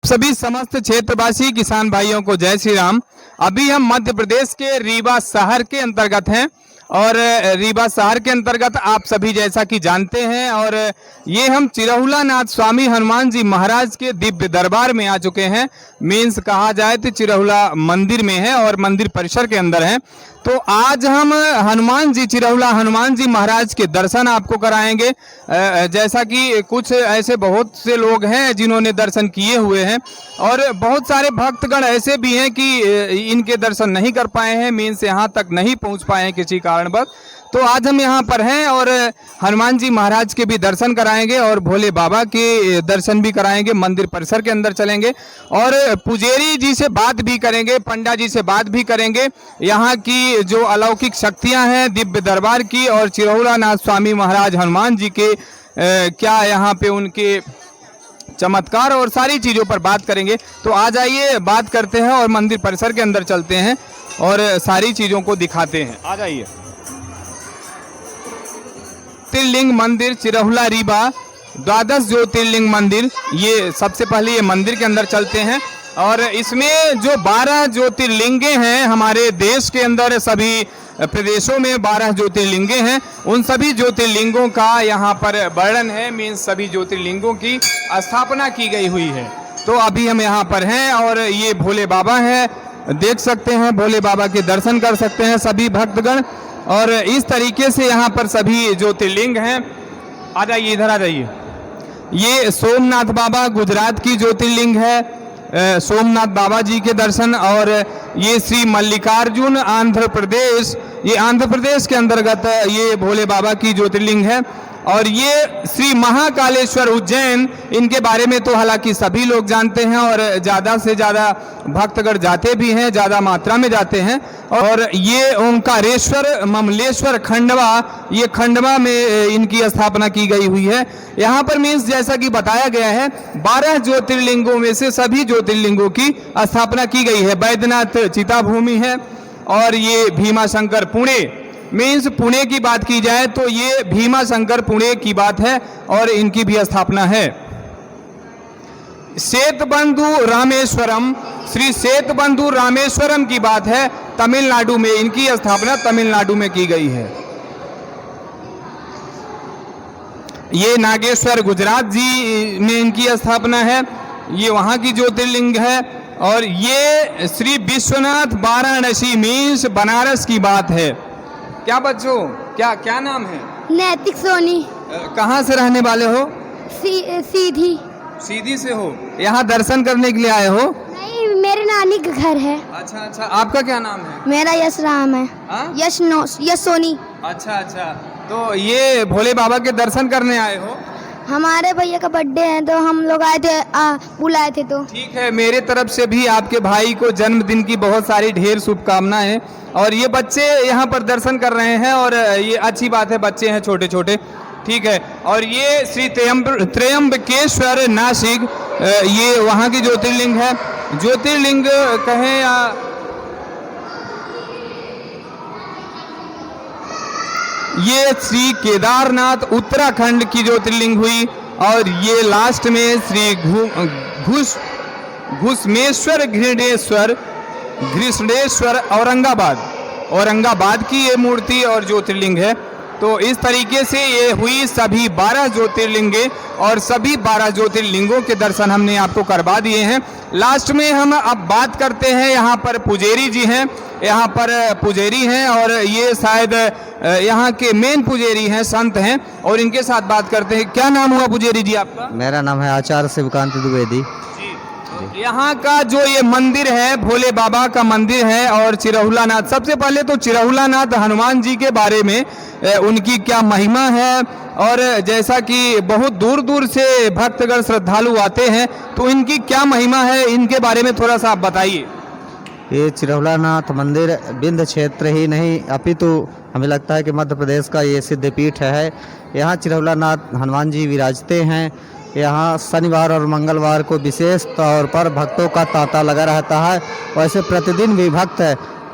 सभी समस्त क्षेत्रवासी किसान भाइयों को जय श्री राम। अभी हम मध्य प्रदेश के रीवा शहर के अंतर्गत हैं और रीवा शहर के अंतर्गत आप सभी जैसा कि जानते हैं और ये हम चिरहुला नाथ स्वामी हनुमान जी महाराज के दिव्य दरबार में आ चुके हैं। मीन्स कहा जाए तो चिरहुला मंदिर में है और मंदिर परिसर के अंदर है। तो आज हम हनुमान जी चिरहुला हनुमान जी महाराज के दर्शन आपको कराएंगे। जैसा कि कुछ ऐसे बहुत से लोग हैं जिन्होंने दर्शन किए हुए हैं और बहुत सारे भक्तगण ऐसे भी हैं कि इनके दर्शन नहीं कर पाए हैं, मीन्स यहाँ तक नहीं पहुँच पाए हैं किसी कारणवश। तो आज हम यहाँ पर हैं और हनुमान जी महाराज के भी दर्शन कराएंगे और भोले बाबा के दर्शन भी कराएंगे। मंदिर परिसर के अंदर चलेंगे और पुजारी जी से बात भी करेंगे, पंडा जी से बात भी करेंगे यहाँ की जो अलौकिक शक्तियाँ हैं दिव्य दरबार की और चिरहुला नाथ स्वामी महाराज हनुमान जी के क्या यहाँ पे उनके चमत्कार और सारी चीज़ों पर बात करेंगे। तो आ जाइए बात करते हैं और मंदिर परिसर के अंदर चलते हैं और सारी चीज़ों को दिखाते हैं। आ जाइए। ज्योतिर्लिंग मंदिर चिरहुला रीवा, द्वादश ज्योतिर्लिंग मंदिर। ये सबसे पहले ये मंदिर के अंदर चलते हैं और इसमें जो 12 ज्योतिर्लिंगे हैं हमारे देश के अंदर सभी प्रदेशों में 12 ज्योतिर्लिंगे हैं, उन सभी ज्योतिर्लिंगों का यहाँ पर वर्णन है। मीन्स सभी ज्योतिर्लिंगों की स्थापना की गई हुई है। तो अभी हम यहाँ पर हैं और ये भोले बाबा हैं, देख सकते हैं, भोले बाबा के दर्शन कर सकते हैं सभी भक्तगण। और इस तरीके से यहाँ पर सभी ज्योतिर्लिंग हैं। आ जाइए, इधर आ जाइए। ये सोमनाथ बाबा गुजरात की ज्योतिर्लिंग है, सोमनाथ बाबा जी के दर्शन। और ये श्री मल्लिकार्जुन आंध्र प्रदेश, ये आंध्र प्रदेश के अंतर्गत ये भोले बाबा की ज्योतिर्लिंग है। और ये श्री महाकालेश्वर उज्जैन, इनके बारे में तो हालांकि सभी लोग जानते हैं और ज़्यादा से ज़्यादा भक्तगण जाते भी हैं, ज़्यादा मात्रा में जाते हैं। और ये ओंकारेश्वर ममलेश्वर खंडवा, ये खंडवा में इनकी स्थापना की गई हुई है। यहाँ पर मीन्स जैसा कि बताया गया है 12 ज्योतिर्लिंगों में से सभी ज्योतिर्लिंगों की स्थापना की गई है। बैद्यनाथ चिताभूमि है और ये भीमाशंकर पुणे, मीन्स पुणे की बात की जाए तो ये भीमाशंकर पुणे की बात है और इनकी भी स्थापना है। सेतबंधु रामेश्वरम, श्री सेतबंधु रामेश्वरम की बात है, तमिलनाडु में इनकी स्थापना तमिलनाडु में की गई है। ये नागेश्वर गुजरात जी में इनकी स्थापना है, ये वहाँ की ज्योतिर्लिंग है। और ये श्री विश्वनाथ वाराणसी, मीन्स बनारस की बात है। क्या बच्चों, क्या नाम है? नैतिक सोनी। कहाँ से रहने वाले हो? सीधी से हो? यहाँ दर्शन करने के लिए आए हो? नहीं, मेरे नानी का घर है। अच्छा, आपका क्या नाम है? मेरा यश राम है। यश सोनी। अच्छा, तो ये भोले बाबा के दर्शन करने आए हो? हमारे भैया का बर्थडे है तो हम लोग आए थे, बुलाए थे। तो ठीक है, मेरे तरफ से भी आपके भाई को जन्मदिन की बहुत सारी ढेर शुभकामनाएं। और ये बच्चे यहाँ पर दर्शन कर रहे हैं और ये अच्छी बात है, बच्चे हैं छोटे छोटे, ठीक है। और ये श्री त्र्यंबकेश्वर नासिक, ये वहाँ की ज्योतिर्लिंग है। ज्योतिर्लिंग कहें या ये श्री केदारनाथ उत्तराखंड की ज्योतिर्लिंग हुई। और ये लास्ट में श्री घुसमेश्वर घृष्णेश्वर औरंगाबाद की ये मूर्ति और ज्योतिर्लिंग है। तो इस तरीके से ये हुई सभी 12 ज्योतिर्लिंगे और सभी 12 ज्योतिर्लिंगों के दर्शन हमने आपको करवा दिए हैं। लास्ट में हम अब बात करते हैं, यहाँ पर पुजारी जी हैं, यहाँ पर पुजारी हैं और ये शायद यहाँ के मेन पुजारी हैं, संत हैं, और इनके साथ बात करते हैं। क्या नाम हुआ पुजारी जी आपका? मेरा नाम है आचार्य शिवकांत द्विवेदी। यहाँ का जो ये मंदिर है भोले बाबा का मंदिर है और चिरहुला नाथ, सबसे पहले तो चिरहुला नाथ हनुमान जी के बारे में उनकी क्या महिमा है और जैसा कि बहुत दूर दूर से भक्तगण श्रद्धालु आते हैं तो इनकी क्या महिमा है, इनके बारे में थोड़ा सा आप बताइए। ये चिरहुला नाथ मंदिर विंध्य क्षेत्र ही नहीं अपितु हमें लगता है कि मध्य प्रदेश का ये सिद्धपीठ है। यहाँ चिरहुला नाथ हनुमान जी विराजते हैं। यहाँ शनिवार और मंगलवार को विशेष तौर पर भक्तों का तांता लगा रहता है। वैसे प्रतिदिन भी भक्त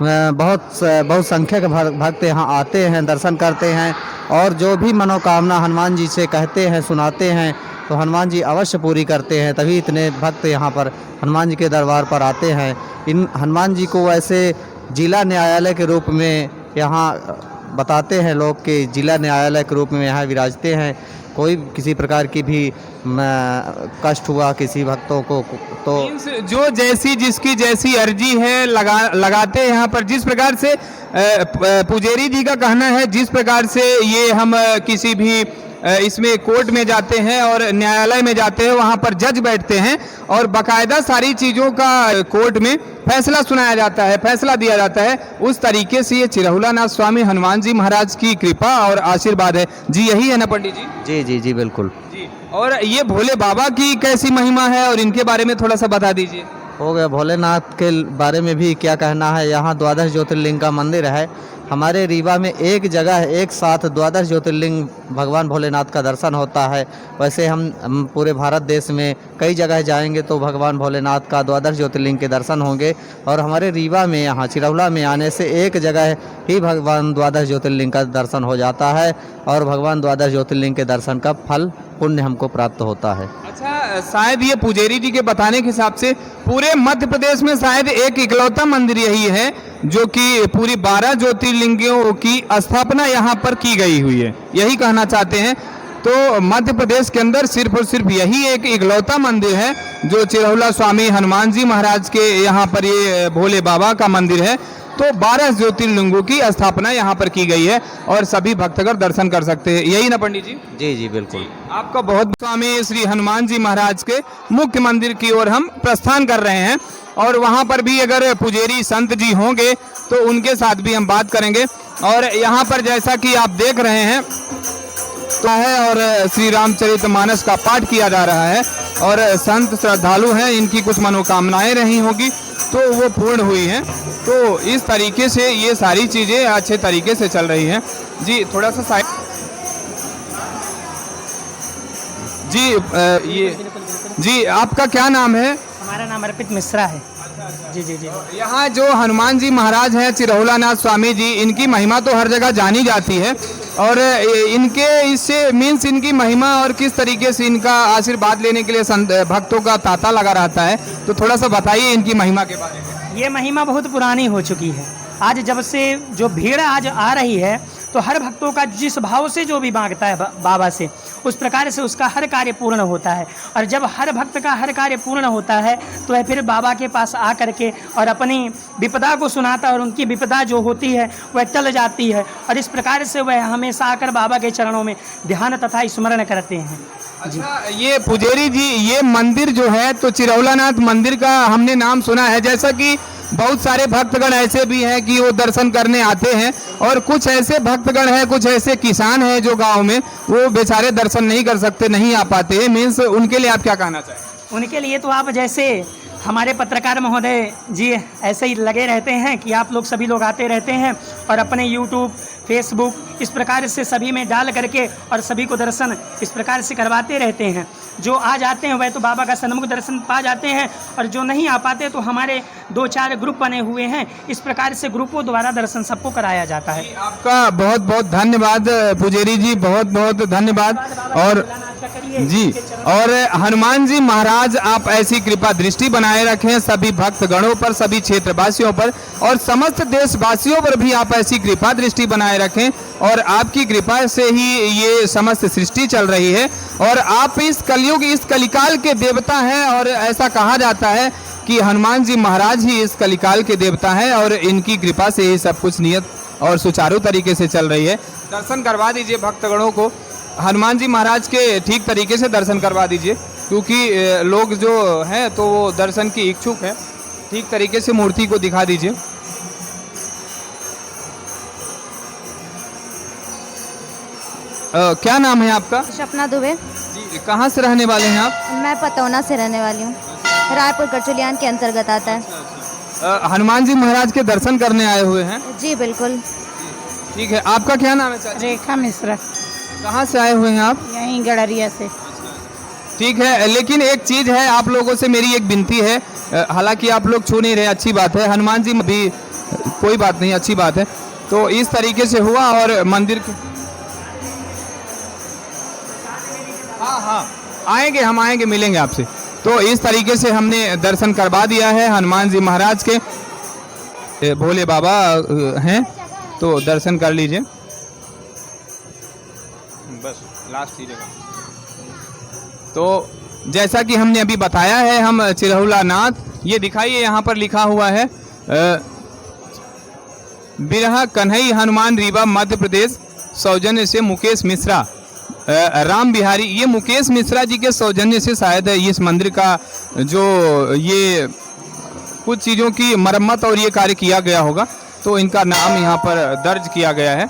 बहुत संख्यक भक्त यहाँ आते हैं, दर्शन करते हैं और जो भी मनोकामना हनुमान जी से कहते हैं, सुनाते हैं, तो हनुमान जी अवश्य पूरी करते हैं, तभी इतने भक्त यहाँ पर हनुमान जी के दरबार पर आते हैं। इन हनुमान जी को वैसे जिला न्यायालय के रूप में यहाँ बताते हैं लोग कि जिला न्यायालय के रूप में यहाँ विराजते हैं। कोई किसी प्रकार की भी कष्ट हुआ किसी भक्तों को तो मीन्स जो जैसी जिसकी जैसी अर्जी है लगाते हैं यहाँ पर। जिस प्रकार से पुजारी जी का कहना है, जिस प्रकार से ये हम किसी भी इसमें कोर्ट में जाते हैं और न्यायालय में जाते हैं, वहाँ पर जज बैठते हैं और बाकायदा सारी चीज़ों का कोर्ट में फैसला सुनाया जाता है, फैसला दिया जाता है। उस तरीके से ये चिरहुलानाथ स्वामी हनुमान जी महाराज की कृपा और आशीर्वाद है जी। यही है ना पंडित जी? जी जी जी बिल्कुल जी। और ये भोले बाबा की कैसी महिमा है और इनके बारे में थोड़ा सा बता दीजिए। हो गया। भोलेनाथ के बारे में भी क्या कहना है। यहाँ 12 ज्योतिर्लिंग का मंदिर है। हमारे रीवा में एक जगह है, एक साथ 12 ज्योतिर्लिंग भगवान भोलेनाथ का दर्शन होता है। वैसे हम पूरे भारत देश में कई जगह जाएंगे तो भगवान भोलेनाथ का 12 ज्योतिर्लिंग के दर्शन होंगे, और हमारे रीवा में यहाँ चिरहुला में आने से एक जगह ही भगवान 12 ज्योतिर्लिंग का दर्शन हो जाता है, और भगवान 12 ज्योतिर्लिंग के दर्शन का फल पुण्य हमको प्राप्त होता है। अच्छा, शायद ये पुजारी जी के बताने के हिसाब से पूरे मध्य प्रदेश में शायद एक इकलौता मंदिर यही है जो कि पूरी 12 ज्योतिर्लिंगों की स्थापना यहाँ पर की गई हुई है, यही कहना चाहते हैं। तो मध्य प्रदेश के अंदर सिर्फ और सिर्फ यही एक इकलौता मंदिर है जो चिरहुला स्वामी हनुमान जी महाराज के यहाँ पर ये भोले बाबा का मंदिर है। तो 12 ज्योतिर्लिंगों की स्थापना यहाँ पर की गई है और सभी भक्तगण दर्शन कर सकते हैं, यही ना पंडित जी? जी जी बिल्कुल। आपका बहुत स्वामी श्री हनुमान जी महाराज के मुख्य मंदिर की ओर हम प्रस्थान कर रहे हैं, और वहाँ पर भी अगर पुजारी संत जी होंगे तो उनके साथ भी हम बात करेंगे। और यहाँ पर जैसा कि आप देख रहे हैं तो है, और श्री रामचरितमानस का पाठ किया जा रहा है, और संत श्रद्धालु हैं, इनकी कुछ मनोकामनाएं रही होगी तो वो पूर्ण हुई हैं। तो इस तरीके से ये सारी चीज़ें अच्छे तरीके से चल रही हैं जी। थोड़ा सा साइड जी। ये जी, आपका क्या नाम है? हमारा नाम अर्पित मिश्रा है। जी जी जी। यहाँ जो हनुमान जी महाराज हैं चिरहुलानाथ स्वामी जी, इनकी महिमा तो हर जगह जानी जाती है, और इनके इससे मीन्स इनकी महिमा और किस तरीके से इनका आशीर्वाद लेने के लिए भक्तों का तांता लगा रहता है, तो थोड़ा सा बताइए इनकी महिमा के बारे में। ये महिमा बहुत पुरानी हो चुकी है। आज जब से जो भीड़ आज आ रही है तो हर भक्तों का जिस भाव से जो भी मांगता है बाबा से, उस प्रकार से उसका हर कार्य पूर्ण होता है। और जब हर भक्त का हर कार्य पूर्ण होता है तो वह फिर बाबा के पास आ करके और अपनी विपदा को सुनाता है, और उनकी विपदा जो होती है वह टल जाती है, और इस प्रकार से वह हमेशा आकर बाबा के चरणों में ध्यान तथा स्मरण करते हैं। अच्छा, ये पुजारी जी, ये मंदिर जो है तो चिरहुलानाथ मंदिर का हमने नाम सुना है, जैसा कि बहुत सारे भक्तगण ऐसे भी हैं कि वो दर्शन करने आते हैं, और कुछ ऐसे भक्तगण हैं, कुछ ऐसे किसान हैं जो गांव में वो बेचारे दर्शन नहीं कर सकते, नहीं आ पाते। मीन्स उनके लिए आप क्या कहना चाहें? उनके लिए तो आप जैसे हमारे पत्रकार महोदय जी ऐसे ही लगे रहते हैं कि आप लोग सभी लोग आते रहते हैं और अपने यूट्यूब, फेसबुक इस प्रकार से सभी में डाल करके और सभी को दर्शन इस प्रकार से करवाते रहते हैं। जो आ जाते हैं वह तो बाबा का सन्मुख दर्शन पा जाते हैं, और जो नहीं आ पाते तो हमारे 2-4 ग्रुप बने हुए हैं, इस प्रकार से ग्रुपों द्वारा दर्शन सबको कराया जाता है। आपका बहुत बहुत धन्यवाद पुजारी जी, बहुत बहुत धन्यवाद। और जी, और हनुमान जी महाराज आप ऐसी कृपा दृष्टि बनाए रखें सभी भक्तगणों पर, सभी क्षेत्रवासियों पर, और समस्त देशवासियों पर भी आप ऐसी कृपा दृष्टि बनाए रखें, और आपकी कृपा से ही ये समस्त सृष्टि चल रही है। और आप इस कलयुग, इस कलिकाल के देवता हैं, और ऐसा कहा जाता है कि हनुमान जी महाराज ही इस कलिकाल के देवता हैं, और इनकी कृपा से ही सब कुछ नियत और सुचारू तरीके से चल रही है। दर्शन करवा दीजिए भक्तगणों को, हनुमान जी महाराज के ठीक तरीके से दर्शन करवा दीजिए, क्योंकि लोग जो हैं तो वो दर्शन की इच्छुक है। ठीक तरीके से मूर्ति को दिखा दीजिए। क्या नाम है आपका? सपना दुबे। जी, कहाँ से रहने वाले हैं आप? मैं पतौना से रहने वाली हूँ, रायपुर करचुलियान के अंतर्गत आता है। हनुमान जी महाराज के दर्शन करने आए हुए हैं? जी बिल्कुल। ठीक है, आपका क्या नाम है चाची? रेखा मिश्रा। कहाँ से आए हुए हैं आप? यहीं गड़रिया से। ठीक है, लेकिन एक चीज़ है, आप लोगों से मेरी एक विनती है, हालांकि आप लोग छू नहीं रहे, अच्छी बात है, हनुमान जी भी कोई बात नहीं, अच्छी बात है। तो इस तरीके से हुआ, और मंदिर हाँ हाँ आएंगे, हम आएंगे, मिलेंगे आपसे। तो इस तरीके से हमने दर्शन करवा दिया है हनुमान जी महाराज के। भोले बाबा हैं, तो दर्शन कर लीजिए। बस लास्ट ही जगह। तो जैसा कि हमने अभी बताया है, हम चिरहुला नाथ, ये दिखाइए यहाँ पर लिखा हुआ है बिरहा कन्हई हनुमान रीवा मध्य प्रदेश, सौजन्य से मुकेश मिश्रा राम बिहारी। ये मुकेश मिश्रा जी के सौजन्य से शायद इस मंदिर का जो ये कुछ चीज़ों की मरम्मत और ये कार्य किया गया होगा, तो इनका नाम यहाँ पर दर्ज किया गया है।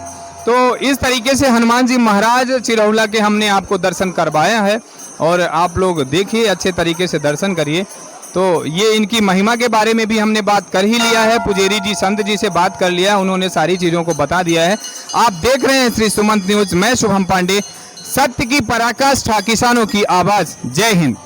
तो इस तरीके से हनुमान जी महाराज चिरहुला के हमने आपको दर्शन करवाया है, और आप लोग देखिए, अच्छे तरीके से दर्शन करिए। तो ये इनकी महिमा के बारे में भी हमने बात कर ही लिया है, पुजेरी जी संत जी से बात कर लिया, उन्होंने सारी चीज़ों को बता दिया है। आप देख रहे हैं श्री सुमंत न्यूज, मैं शुभम पांडे, सत्य की पराकाष्ठा, किसानों की आवाज़। जय हिंद।